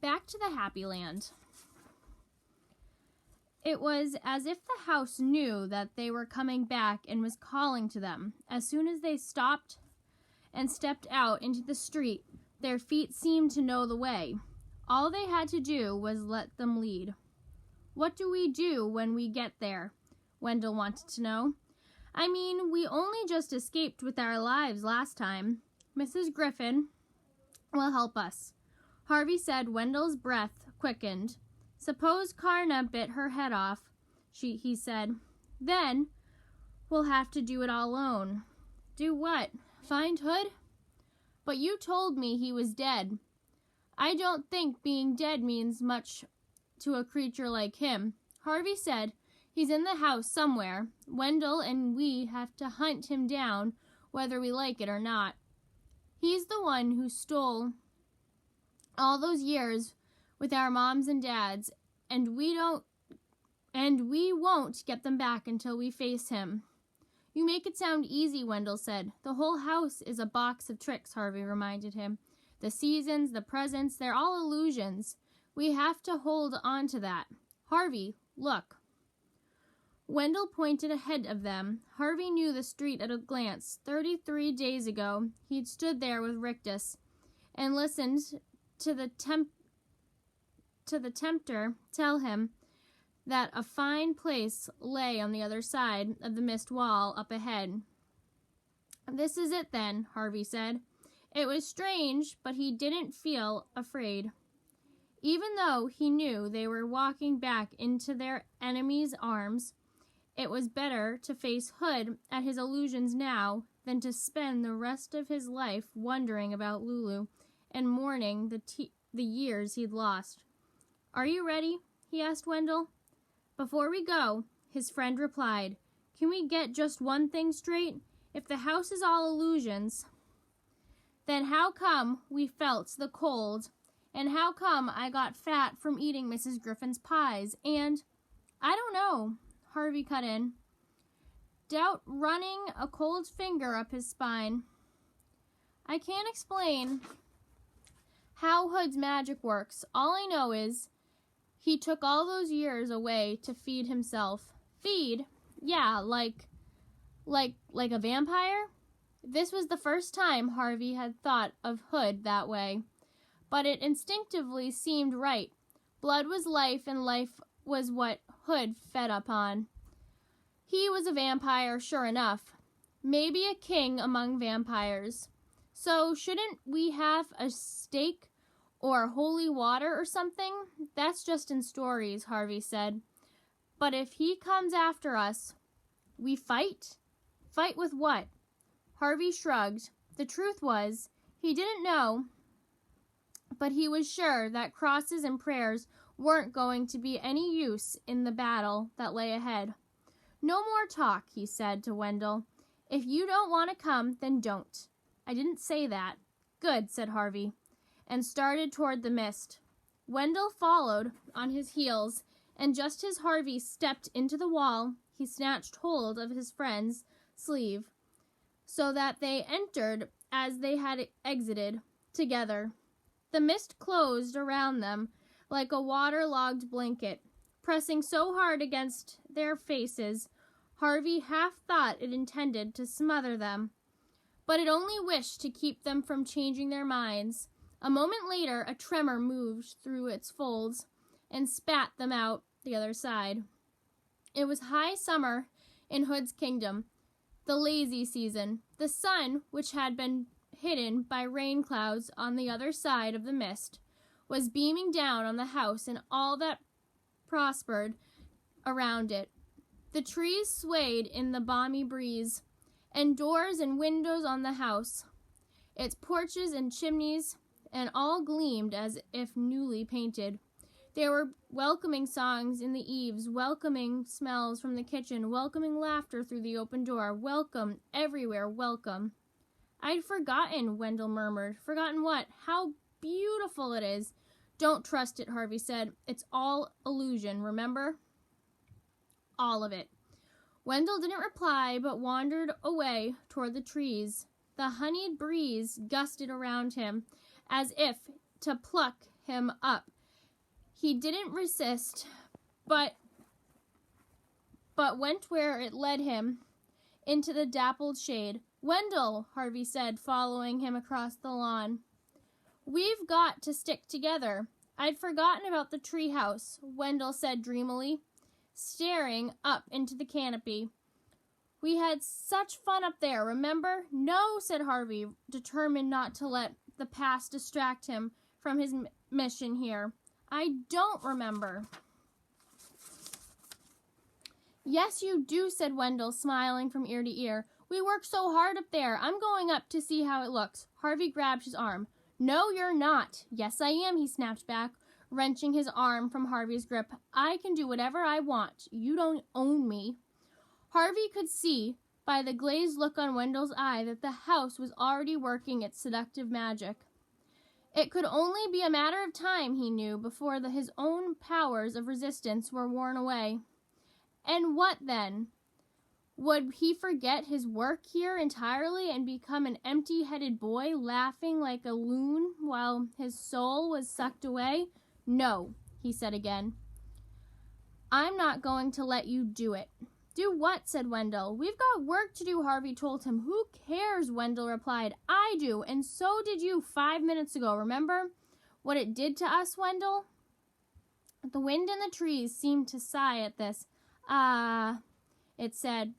Back to the Happy Land. It was as if the house knew that they were coming back and was calling to them. As soon as they stopped and stepped out into the street, their feet seemed to know the way. All they had to do was let them lead. "What do we do when we get there?" Wendell wanted to know. "I mean, we only just escaped with our lives last time. Mrs. Griffin will help us." Harvey said. Wendell's breath quickened. "Suppose Karna bit her head off," he said. "Then we'll have to do it all alone." "Do what? Find Hood?" "But you told me he was dead." "I don't think being dead means much to a creature like him," Harvey said. "He's in the house somewhere. Wendell and we have to hunt him down, whether we like it or not. He's the one who stole all those years with our moms and dads, and we won't get them back until we face him." "You make it sound easy," Wendell said. "The whole house is a box of tricks," Harvey reminded him. "The seasons, the presents, they're all illusions. We have to hold on to that. Harvey, look." Wendell pointed ahead of them. Harvey knew the street at a glance. 33 days ago, he'd stood there with Rictus and listened to the tempter tell him that a fine place lay on the other side of the mist wall up ahead. "This is it, then," Harvey said. It was strange, but he didn't feel afraid. Even though he knew they were walking back into their enemy's arms, it was better to face Hood at his illusions now than to spend the rest of his life wondering about Lulu and mourning the years he'd lost. "Are you ready?" he asked Wendell. "Before we go," his friend replied, "can we get just one thing straight? If the house is all illusions, then how come we felt the cold? And how come I got fat from eating Mrs. Griffin's pies? And—" "I don't know," Harvey cut in, doubt running a cold finger up his spine. "I can't explain how Hood's magic works. All I know is he took all those years away to feed himself." "Feed? Yeah, like a vampire?" This was the first time Harvey had thought of Hood that way, but it instinctively seemed right. Blood was life, and life was what Hood fed upon. He was a vampire, sure enough. Maybe a king among vampires. "So shouldn't we have a stake or holy water or something?" "That's just in stories," Harvey said. "But if he comes after us, we fight?" "Fight with what?" Harvey shrugged. The truth was, he didn't know, but he was sure that crosses and prayers weren't going to be any use in the battle that lay ahead. "No more talk," he said to Wendell. "If you don't want to come, then don't." "I didn't say that." "Good," said Harvey, and started toward the mist. Wendell followed on his heels, and just as Harvey stepped into the wall, he snatched hold of his friend's sleeve, so that they entered as they had exited together. The mist closed around them like a waterlogged blanket, pressing so hard against their faces, Harvey half thought it intended to smother them, but it only wished to keep them from changing their minds. A moment later, a tremor moved through its folds and spat them out the other side. It was high summer in Hood's kingdom, the lazy season. The sun, which had been hidden by rain clouds on the other side of the mist, was beaming down on the house and all that prospered around it. The trees swayed in the balmy breeze, and doors and windows on the house, its porches and chimneys, and all gleamed as if newly painted. There were welcoming songs in the eaves, welcoming smells from the kitchen, welcoming laughter through the open door. Welcome, everywhere, welcome. "I'd forgotten," Wendell murmured. "Forgotten what?" "How beautiful it is." "Don't trust it," Harvey said. "It's all illusion, remember?" "All of it." Wendell didn't reply, but wandered away toward the trees. The honeyed breeze gusted around him, as if to pluck him up. He didn't resist, but went where it led him, into the dappled shade. "Wendell," Harvey said, following him across the lawn. "We've got to stick together. I'd forgotten about the treehouse," Wendell said dreamily, staring up into the canopy. "We had such fun up there, remember?" "No," said Harvey, determined not to let the past distract him from his mission here. "I don't remember." "Yes, you do," said Wendell, smiling from ear to ear. "We worked so hard up there. I'm going up to see how it looks." Harvey grabbed his arm. "No, you're not." "Yes, I am," he snapped back, wrenching his arm from Harvey's grip. "I can do whatever I want. You don't own me." Harvey could see by the glazed look on Wendell's eye that the house was already working its seductive magic. It could only be a matter of time, he knew, before his own powers of resistance were worn away. And what then? Would he forget his work here entirely and become an empty-headed boy, laughing like a loon while his soul was sucked away? "No," he said again. "I'm not going to let you do it." "Do what?" said Wendell. "We've got work to do," Harvey told him. "Who cares?" Wendell replied. "I do, and so did you 5 minutes ago. Remember what it did to us, Wendell?" The wind in the trees seemed to sigh at this. "Ah," it said,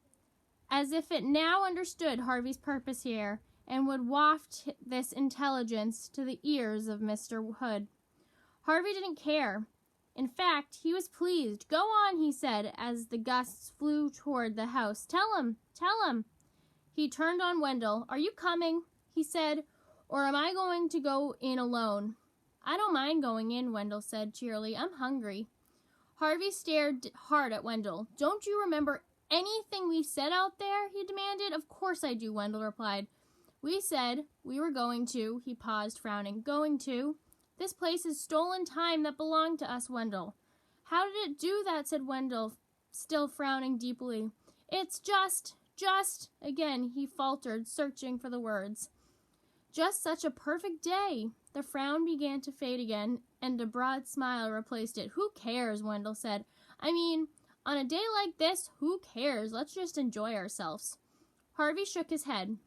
as if it now understood Harvey's purpose here, and would waft this intelligence to the ears of Mr. Hood. Harvey didn't care. In fact, he was pleased. "Go on," he said, as the gusts flew toward the house. Tell him. He turned on Wendell. "Are you coming?" he said, "or am I going to go in alone?" "I don't mind going in," Wendell said cheerily. "I'm hungry." Harvey stared hard at Wendell. "Don't you remember anything we said out there?" he demanded. "Of course I do," Wendell replied. "We said we were going to," he paused, frowning. "Going to? This place is stolen time that belonged to us, Wendell." "How did it do that?" said Wendell, still frowning deeply. "It's just, again he faltered, searching for the words. "Just such a perfect day." The frown began to fade again, and a broad smile replaced it. "Who cares?" Wendell said. "I mean, on a day like this, who cares? Let's just enjoy ourselves." Harvey shook his head.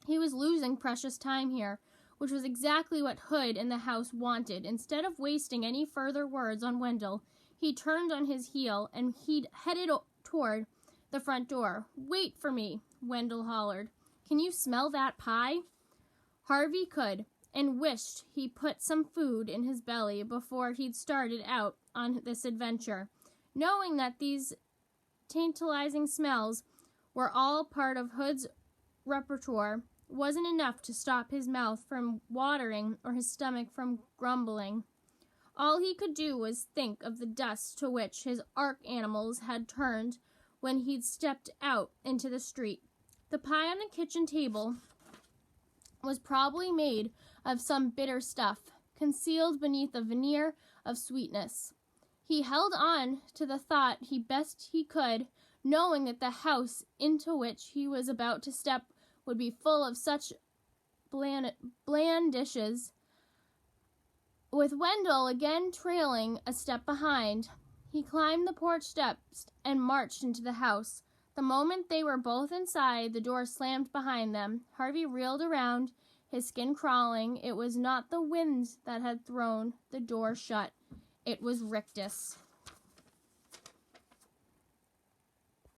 He was losing precious time here, which was exactly what Hood and the house wanted. Instead of wasting any further words on Wendell, he turned on his heel and headed toward the front door. "Wait for me," Wendell hollered. "Can you smell that pie?" Harvey could, and wished he put some food in his belly before he'd started out on this adventure. Knowing that these tantalizing smells were all part of Hood's repertoire wasn't enough to stop his mouth from watering or his stomach from grumbling. All he could do was think of the dust to which his arch-animals had turned when he'd stepped out into the street. The pie on the kitchen table was probably made of some bitter stuff, concealed beneath a veneer of sweetness. He held on to the thought best he could, knowing that the house into which he was about to step would be full of such bland dishes. With Wendell again trailing a step behind, he climbed the porch steps and marched into the house. The moment they were both inside, the door slammed behind them. Harvey reeled around, his skin crawling. It was not the wind that had thrown the door shut. It was rictus.